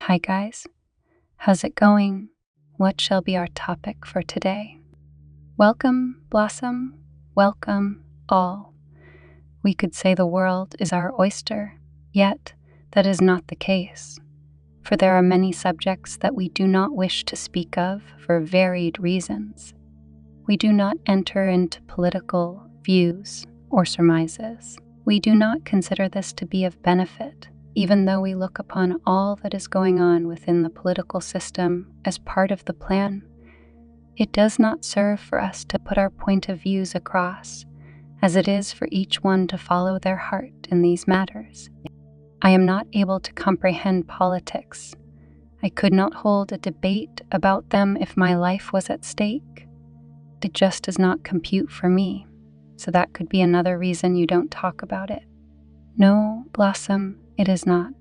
Hi guys, how's it going? What shall be our topic for today? Welcome, Blossom, welcome, all. We could say the world is our oyster, yet that is not the case, for there are many subjects that we do not wish to speak of for varied reasons. We do not enter into political views or surmises. We do not consider this to be of benefit, even though we look upon all that is going on within the political system as part of the plan. It does not serve for us to put our point of views across, as it is for each one to follow their heart in these matters. I am not able to comprehend politics. I could not hold a debate about them if my life was at stake. It just does not compute for me, so that could be another reason you don't talk about it. No, Blossom, it is not.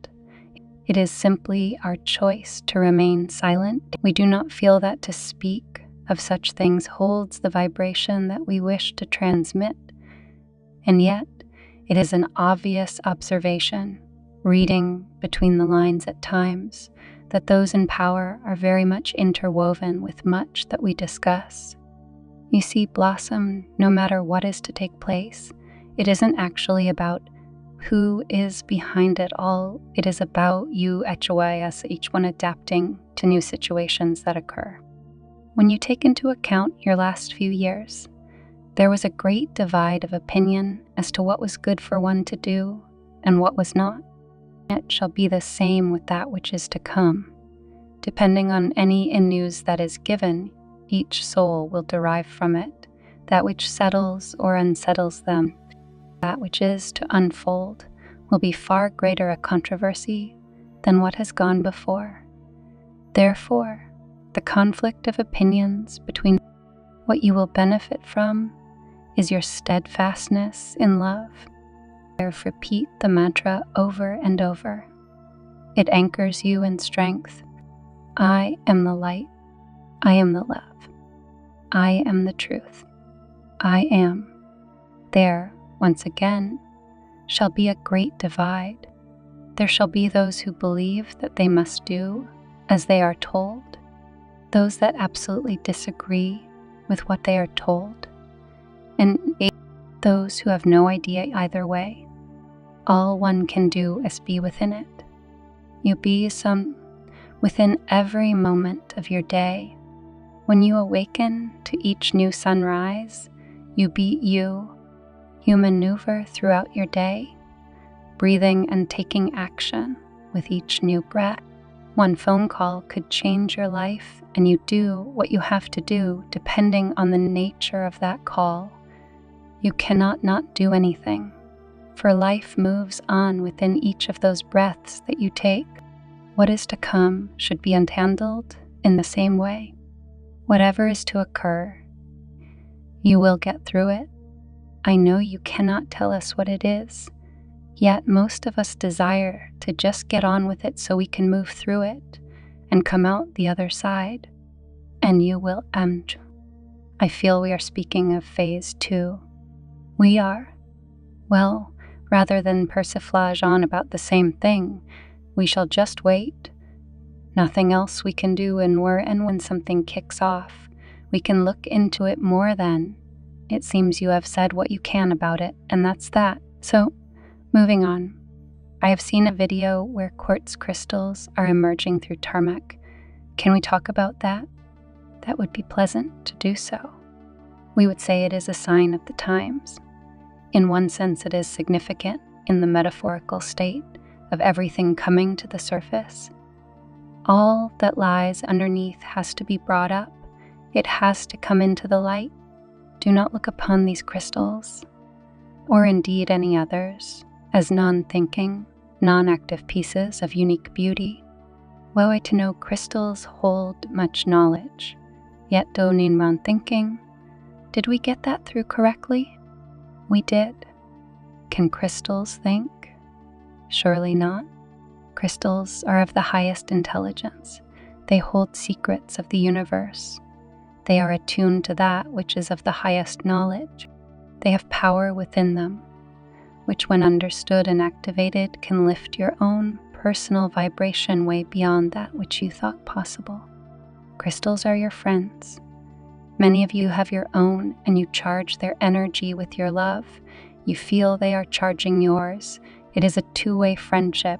It is simply our choice to remain silent. We do not feel that to speak of such things holds the vibration that we wish to transmit. And yet, it is an obvious observation, reading between the lines at times, that those in power are very much interwoven with much that we discuss. You see, Blossom, no matter what is to take place, it isn't actually about who is behind it all. It is about you, 𝐏𝐞𝐨𝐲𝐿, each one adapting to new situations that occur. When you take into account your last few years, there was a great divide of opinion as to what was good for one to do and what was not. It shall be the same with that which is to come. Depending on any news that is given, each soul will derive from it that which settles or unsettles them. That which is to unfold will be far greater a controversy than what has gone before. Therefore, the conflict of opinions between what you will benefit from is your steadfastness in love. Repeat the mantra over and over. It anchors you in strength. I am the light. I am the love. I am the truth. I am. There, once again, shall be a great divide. There shall be those who believe that they must do as they are told, those that absolutely disagree with what they are told, and those who have no idea either way. All one can do is be within it. You be within every moment of your day. When you awaken to each new sunrise, you be you. You maneuver throughout your day, breathing and taking action with each new breath. One phone call could change your life, and you do what you have to do depending on the nature of that call. You cannot not do anything, for life moves on within each of those breaths that you take. What is to come should be unhandled in the same way. Whatever is to occur, you will get through it. I know you cannot tell us what it is, yet most of us desire to just get on with it so we can move through it and come out the other side. And you will 𝐒𝐴𝐬𝐿. I feel we are speaking of phase 2. We are. Well, rather than persiflage on about the same thing, we shall just wait. Nothing else we can do, and when something kicks off, we can look into it more than. It seems you have said what you can about it, and that's that. So, moving on. I have seen a video where quartz crystals are emerging through tarmac. Can we talk about that? That would be pleasant to do so. We would say it is a sign of the times. In one sense, it is significant in the metaphorical state of everything coming to the surface. All that lies underneath has to be brought up. It has to come into the light. Do not look upon these crystals, or indeed any others, as non-thinking, non-active pieces of unique beauty. 𝐿𝐴𝐸 crystals hold much knowledge, yet don't need non-thinking. Did we get that through correctly? We did. Can crystals think? Surely not. Crystals are of the highest intelligence. They hold secrets of the universe. They are attuned to that which is of the highest knowledge. They have power within them, which when understood and activated can lift your own personal vibration way beyond that which you thought possible. Crystals are your friends. Many of you have your own, and you charge their energy with your love. You feel they are charging yours. It is a two-way friendship.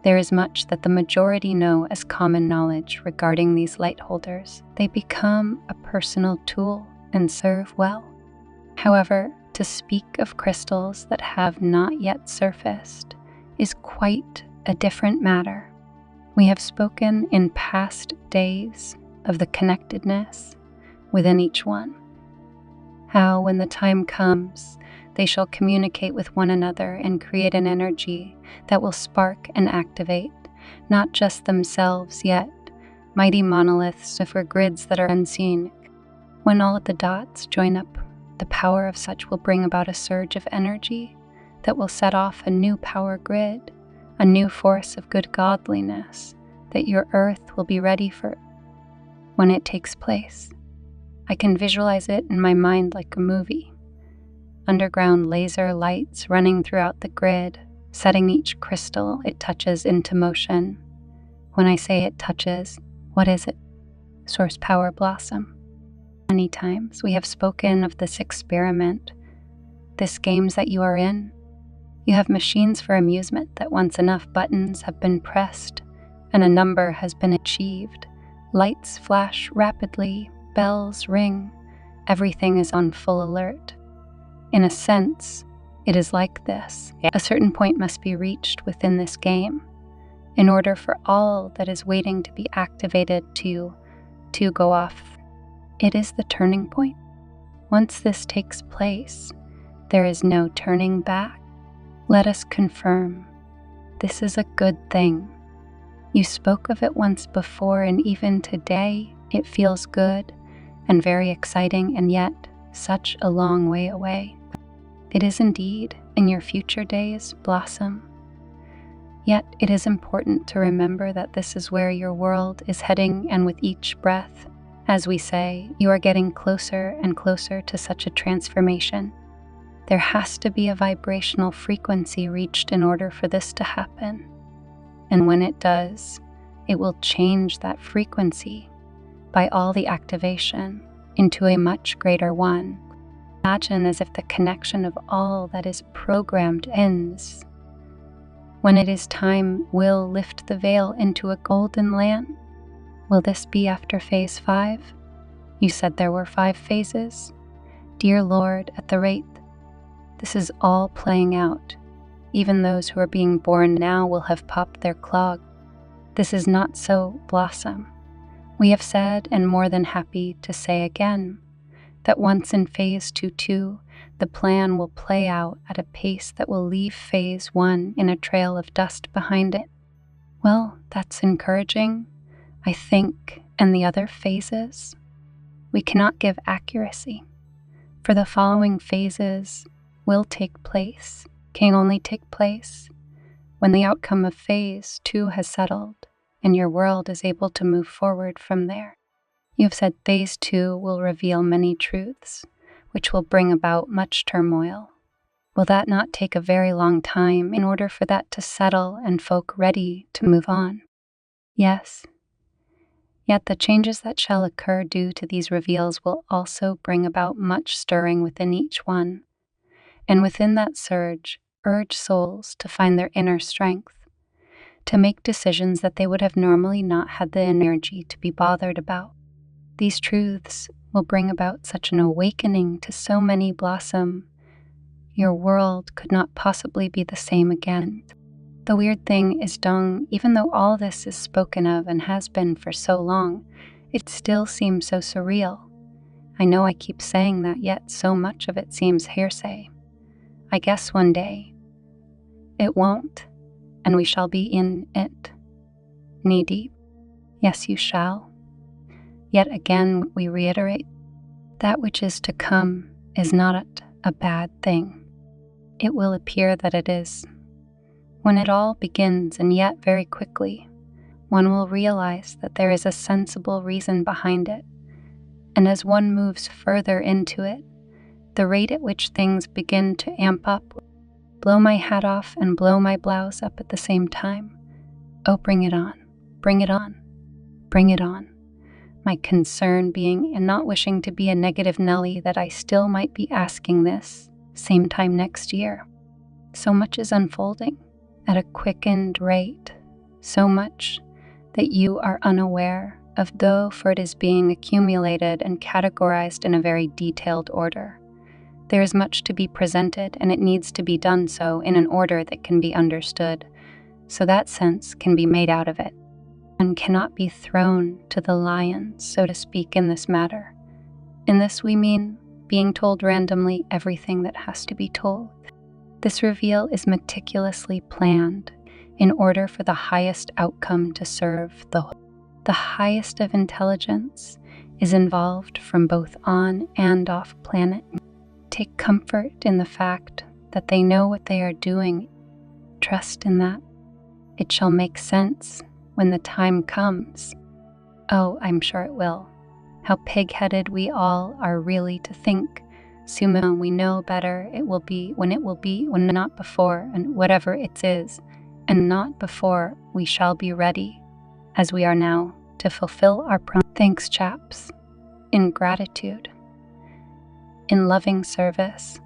There is much that the majority know as common knowledge regarding these light holders. They become a personal tool and serve well. However, to speak of crystals that have not yet surfaced is quite a different matter. We have spoken in past days of the connectedness within each one, how when the time comes, they shall communicate with one another and create an energy that will spark and activate not just themselves yet, mighty monoliths or grids that are unseen. When all of the dots join up, the power of such will bring about a surge of energy that will set off a new power grid, a new force of good godliness that your earth will be ready for when it takes place. I can visualize it in my mind like a movie. Underground laser lights running throughout the grid, setting each crystal it touches into motion. When I say it touches, what is it? Source power blossom. Many times we have spoken of this experiment, this games that you are in. You have machines for amusement that once enough buttons have been pressed and a number has been achieved, lights flash rapidly, bells ring, everything is on full alert. In a sense, it is like this. A certain point must be reached within this game in order for all that is waiting to be activated to go off. It is the turning point. Once this takes place, there is no turning back. Let us confirm, this is a good thing. You spoke of it once before, and even today it feels good and very exciting, and yet such a long way away. It is indeed in your future days, Blossom. Yet it is important to remember that this is where your world is heading, and with each breath, as we say, you are getting closer and closer to such a transformation. There has to be a vibrational frequency reached in order for this to happen. And when it does, it will change that frequency by all the activation into a much greater one. Imagine as if the connection of all that is programmed ends. When it is time, we'll lift the veil into a golden land. Will this be after phase 5? You said there were 5 phases. Dear Lord, at the rate this is all playing out, even those who are being born now will have popped their clog. This is not so, Blossom. We have said, and more than happy to say again, that once in phase 2, the plan will play out at a pace that will leave phase 1 in a trail of dust behind it. Well, that's encouraging, I think, and the other phases, we cannot give accuracy, for the following phases will take place, can only take place, when the outcome of phase 2 has settled and your world is able to move forward from there. You have said phase 2 will reveal many truths, which will bring about much turmoil. Will that not take a very long time in order for that to settle and folk ready to move on? Yes. Yet the changes that shall occur due to these reveals will also bring about much stirring within each one, and within that surge, urge souls to find their inner strength, to make decisions that they would have normally not had the energy to be bothered about. These truths will bring about such an awakening to so many, Blossom. Your world could not possibly be the same again. The weird thing is, Dong, even though all this is spoken of and has been for so long, it still seems so surreal. I know I keep saying that, yet so much of it seems hearsay. I guess one day it won't, and we shall be in it, knee-deep. Yes, you shall. Yet again we reiterate, that which is to come is not a bad thing. It will appear that it is. When it all begins, and yet very quickly, one will realize that there is a sensible reason behind it, and as one moves further into it, the rate at which things begin to amp up, blow my hat off and blow my blouse up at the same time. Oh, bring it on, bring it on, bring it on. My concern being in not wishing to be a negative Nelly that I still might be asking this same time next year. So much is unfolding at a quickened rate, so much that you are unaware of, though, for it is being accumulated and categorized in a very detailed order. There is much to be presented, and it needs to be done so in an order that can be understood, so that sense can be made out of it, and cannot be thrown to the lions, so to speak, in this matter. In this we mean being told randomly everything that has to be told. This reveal is meticulously planned in order for the highest outcome to serve the whole. The highest of intelligence is involved from both on and off planet. Take comfort in the fact that they know what they are doing. Trust in that. It shall make sense when the time comes. Oh, I'm sure it will. How pig-headed we all are really to think, Sumo, we know better it will be, when not before, and whatever it is, and not before we shall be ready, as we are now, to fulfill our promise. Thanks, chaps. In gratitude, in loving service,